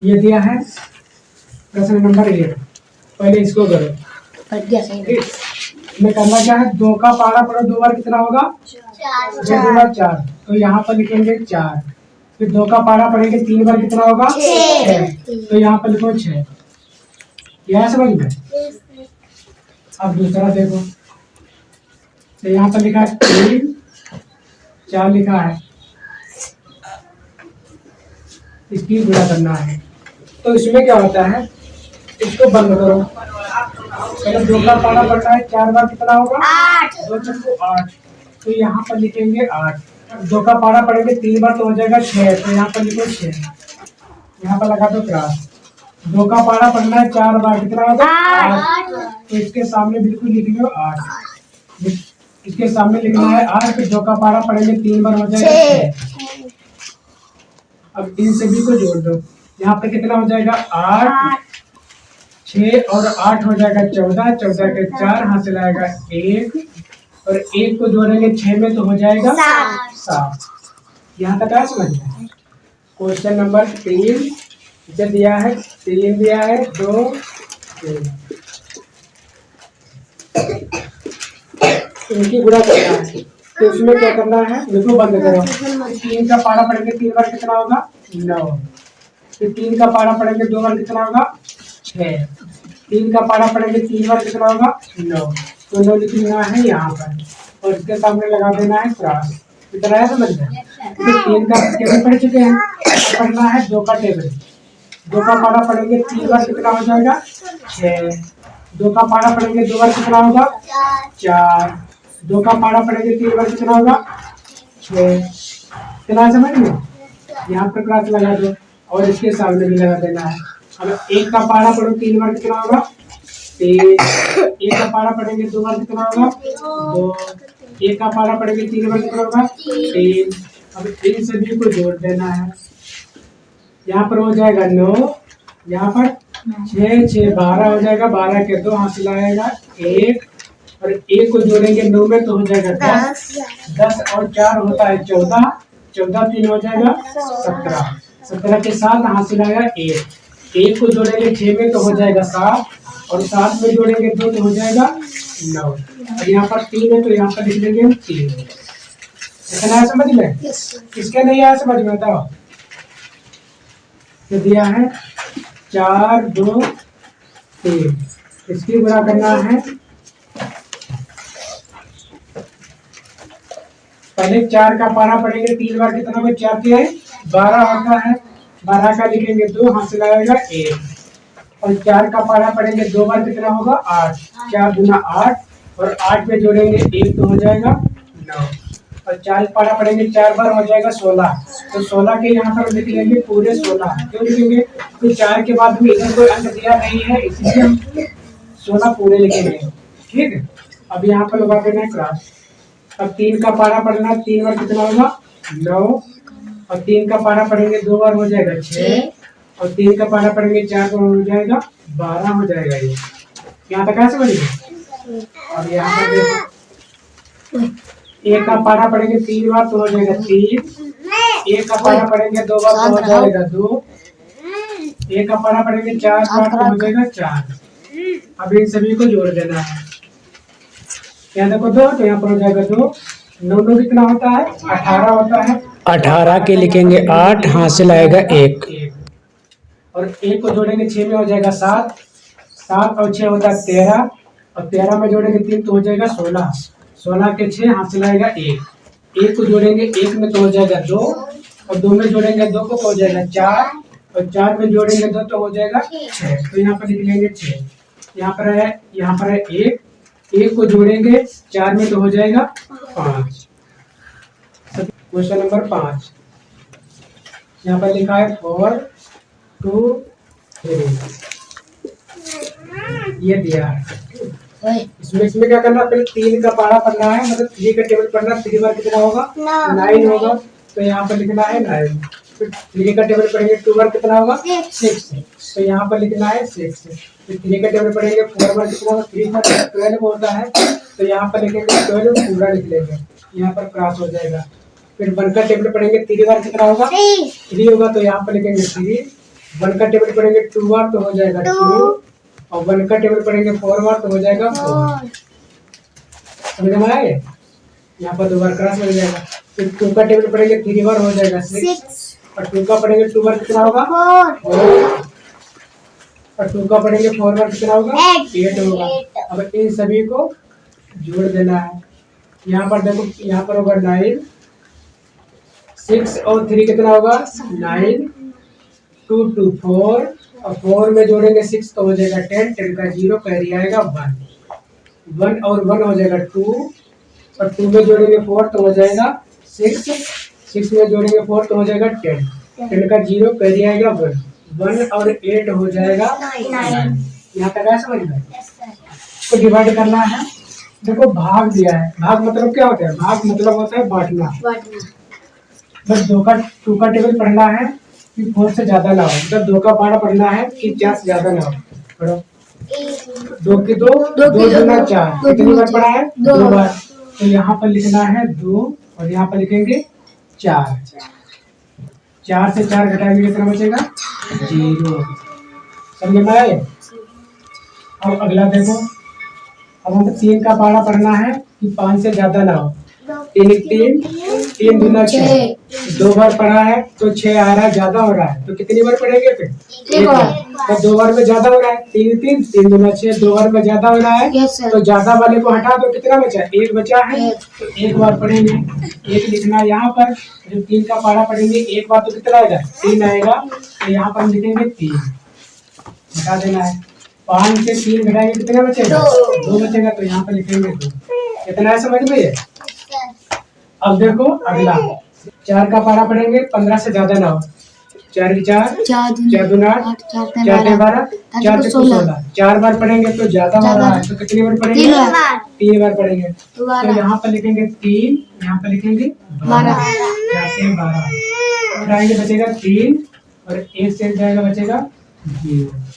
ये दिया है प्रश्न नंबर 1। पहले इसको करो। मैं करना क्या है, 2 का पारा पढ़ो 2 बार कितना होगा? 4। तो यहाँ पर लिखेंगे 4। फिर 2 का पारा पढ़ेंगे 3 बार कितना होगा? 6। तो यहाँ पर लिखो 6। यह समझ में। अब दूसरा देखो, तो यहाँ पर लिखा है 3, 4 लिखा है, इसकी गुणा करना है। तो इसमें क्या होता है, इसको बंद करो। पहले 2 का पारा पढ़ना है 4 बार कितना होगा? 8। 2 चक्को 8। तो यहाँ पर लिखेंगे 8। 2 का पारा पढ़ेंगे 3 बार तो हो जाएगा 6। तो यहाँ पर लिखो 6। यहाँ पर लगा दो क्रॉस। 2 का पारा पढ़ना है 4 बार कितना होगा? 8। तो इसके सामने बिल्कुल लिख लो 8। इसके सामने लिखना है 8। फिर 2 का पारा पढ़ेंगे 3 बार हो जाएगा 6। अब इन सभी को जोड़ दो। यहाँ पे कितना हो जाएगा? 8, 6 और 8 हो जाएगा 14। 14 के 4 हाथ से लाएगा 1 और 1 को जोड़ेंगे 6 में तो हो जाएगा 7। यहाँ तक क्या समझ में? क्वेश्चन नंबर 3 इसे दिया है, 3 दिया है, 2, 3 इनकी गुणा करना है। तो उसमें क्या करना है, देखो बंद करो। 3 का पारा पढ़ेंगे 3 बार कितना होगा? 9। फिर 3 का पारा पढ़ेंगे 2 बार कितना होगा? 6। 3 का पारा पढ़ेंगे 3 बार कितना होगा? 9। तो 9 लिखना है यहाँ पर और इसके सामने लगा देना है क्रॉस। इतना है समझ में। फिर 3 का टेबल पढ़ चुके हैं, पढ़ना है 2 का टेबल। 2 का पारा पढ़ेंगे 3 बार कितना हो जाएगा? 6। 2 का पारा पढ़ेंगे 2 बार कितना होगा? 4। 2 का पारा पढ़ेंगे 3 बार कितना होगा? 6। इतना समझ में। यहाँ पर क्रॉस लगा दो और इसके सामने भी लगा देना है। अब 1 का पारा पढ़ो 3 बार कितना होगा? 3। 1 का पारा पढ़ेंगे 2 बार कितना होगा? 2। 1 का पारा पढ़ेंगे 3 बार कितना होगा? 3। अब इन सभी को जोड़ देना है। यहाँ पर हो जाएगा 9, यहाँ पर 6, 6 12 हो जाएगा। 12 के 2 हाथ लाएगा 1 और 1 को जोड़ेंगे 9 में तो हो जाएगा 10। 10 और 4 होता है 14। 14 3 हो जाएगा 17। 17 के 7 हाथ से लाएगा 1। 1 को जोड़ेंगे 6 में तो हो जाएगा 7 और 7 में जोड़ेंगे 2 तो हो जाएगा 9। और यहाँ पर 3 है तो यहाँ पर लिख लेंगे 3। इतना है समझ में। किसके नहीं आया समझ में बताओ। तो दिया है 4, 2, 3। इसकी गुणा करना है। पहले 4 का पारा पढ़ेंगे 3 बार कितना होगा? 4 के 12 होता है। 12 का लिखेंगे 2 हाथ से लगाएगा 1 और 4 का पारा पढ़ेंगे 2 बार कितना होगा? 8। 4 दूना 8 और 8 में जोड़ेंगे 1 तो हो जाएगा 9 और 4 पारा पढ़ेंगे 4 बार हो जाएगा 16। तो 16 के यहाँ पर लिख लेंगे पूरे 16। क्यों लिखेंगे? तो 4 के बाद में इधर कोई अंक दिया नहीं है, इसलिए हम 16 पूरे लिखेंगे। ठीक है। अब यहाँ पर लगा देना है क्रॉस। अब 3 का पारा पढ़ना 3 बार कितना होगा? 9 और 3 का पारा पढ़ेंगे 2 बार हो जाएगा 6 और 3 का पारा पढ़ेंगे 4 बार हो जाएगा 12 हो जाएगा। ये यहाँ तक है समझ में। और यहाँ पर देखो 1 का पारा पढ़ेंगे 3 बार तो हो जाएगा 3। 1 का पारा पढ़ेंगे 2 बार तो हो जाएगा 2। 1 का पारा पढ़ेंगे 4 बार तो हो जाएगा 4। अब इन सभी को जोड़ देना है। यहाँ देखो 2 तो यहाँ पर हो जाएगा 2। 9 9 कितना होता है? 18 होता है। 18 के लिखेंगे 8 हाथ से लाएगा 1 और 1 को जोड़ेंगे 6 में हो जाएगा 7। 7 और 6 होता है 13 और 13 में जोड़ेंगे 3 तो हो जाएगा 16। 16 के 6 हाथ से लाएगा 1। 1 को जोड़ेंगे 1 में तो हो जाएगा 2 और 2 में जोड़ेंगे 2 को तो हो जाएगा 4 और 4 में जोड़ेंगे 2 तो हो जाएगा 6। तो यहाँ पर लिख लेंगे 6। यहाँ पर है 1। 1 को जोड़ेंगे 4 में तो हो जाएगा 5। क्वेश्चन नंबर 5 यहाँ पर लिखा है 4, 2, 3। ये दिया है। इसमें क्या करना, पहले 3 का पारा पढ़ना है, मतलब 3 का टेबल पढ़ना। 3 बार कितना होगा? 9 होगा। तो यहाँ पर लिखना है 9। फिर 3 का टेबल पढ़ेंगे 2 बार कितना होगा? 6। तो यहाँ पर लिखना है 6। फिर 3 का टेबल पढ़ेंगे 4 बार कितना होगा? 3 पर 12 होता है तो यहाँ पर लिखेंगे 12 पूरा लिख लेंगे। यहाँ पर क्रॉस हो जाएगा। फिर 1 का टेबल पढ़ेंगे 3 बार कितना होगा? 3 होगा तो यहाँ पर लिखेंगे 3। 1 का टेबल पढ़ेंगे 2 बार तो हो जाएगा 2, और 1 का टेबल पढ़ेंगे 4 बार तो हो जाएगा 4। समझ में आए? यहाँ पर 2 बार क्रॉस लग जाएगा। फिर 2 का टेबल पढ़ेंगे 3 बार हो जाएगा 6, और 2 का पढ़ेंगे 2 बार कितना होगा 4, और 2 का पढ़ेंगे 4 बार कितना होगा 8 होगा। अब इन सभी को जोड़ देना है। यहाँ पर देखो, यहाँ पर होगा 9, 6 और 3 कितना होगा 9, 2 2 4, और 4 में जोड़ेंगे 6 तो हो जाएगा 10, 10 का 0 कैरी आएगा 1, 1 और 1 हो जाएगा 2, और 2 में जोड़ेंगे 4 तो हो जाएगा 6, 6 में जोड़ेंगे 4 तो हो जाएगा 10, 10 का 0 कैरी आएगा 1, 1 और 8 हो जाएगा 9। यहाँ तक है समझ में? इसको डिवाइड करना है। देखो भाग दिया है, भाग मतलब क्या होता है? भाग मतलब होता है बांटना। बस 2 का टेबल पढ़ना है कि 4 से ज्यादा ना हो, मतलब 2 का पारा पढ़ना है कि 4 से ज्यादा ना हो। पढ़ो 2 की 2, 2 दूना 4, कितनी बार पढ़ा है 2 बार। तो यहाँ पर लिखना है 2 और यहाँ पर लिखेंगे 4, 4 से 4 घटाएंगे कितना बचेगा 0। समझ में आए? अब अगला देखो, अब हमें 3 का पारा पढ़ना है कि 5 से ज्यादा ना हो। 3 दूना 6, 2 बार पढ़ा है तो 6 आ रहा है, ज्यादा हो रहा है तो कितनी बार पढ़ेंगे फिर 1 बार। तो 2 बार में ज्यादा हो रहा है, 3 दूना 6, 2 बार में ज्यादा हो रहा है तो ज्यादा वाले को हटा दो, कितना बचा 1 बचा है तो 1 बार पढ़ेंगे। 1 लिखना है यहाँ पर, जो 3 का पारा पढ़ेंगे 1 बार तो कितना आएगा 3 आएगा, तो यहाँ पर लिखेंगे 3, हटा देना है। 5 से 3 घटाएंगे कितना बचेगा 2 बचेगा, तो यहाँ पर लिखेंगे 2। कितना है समझ में? अब देखो अगला 4 का पारा पढ़ेंगे 15 से ज्यादा ना हो। 4 की 4, 4 दूना 8, 4 तीन 12, 4 से 16, 4 बार पढ़ेंगे तो ज्यादा हो रहा है तो कितनी बार पढ़ेंगे 3 बार पढ़ेंगे। तो यहाँ पर लिखेंगे 3, यहाँ पर लिखेंगे 12, 4 से 12 उठाएंगे बचेगा 3, और 1 से जाएगा बचेगा 0।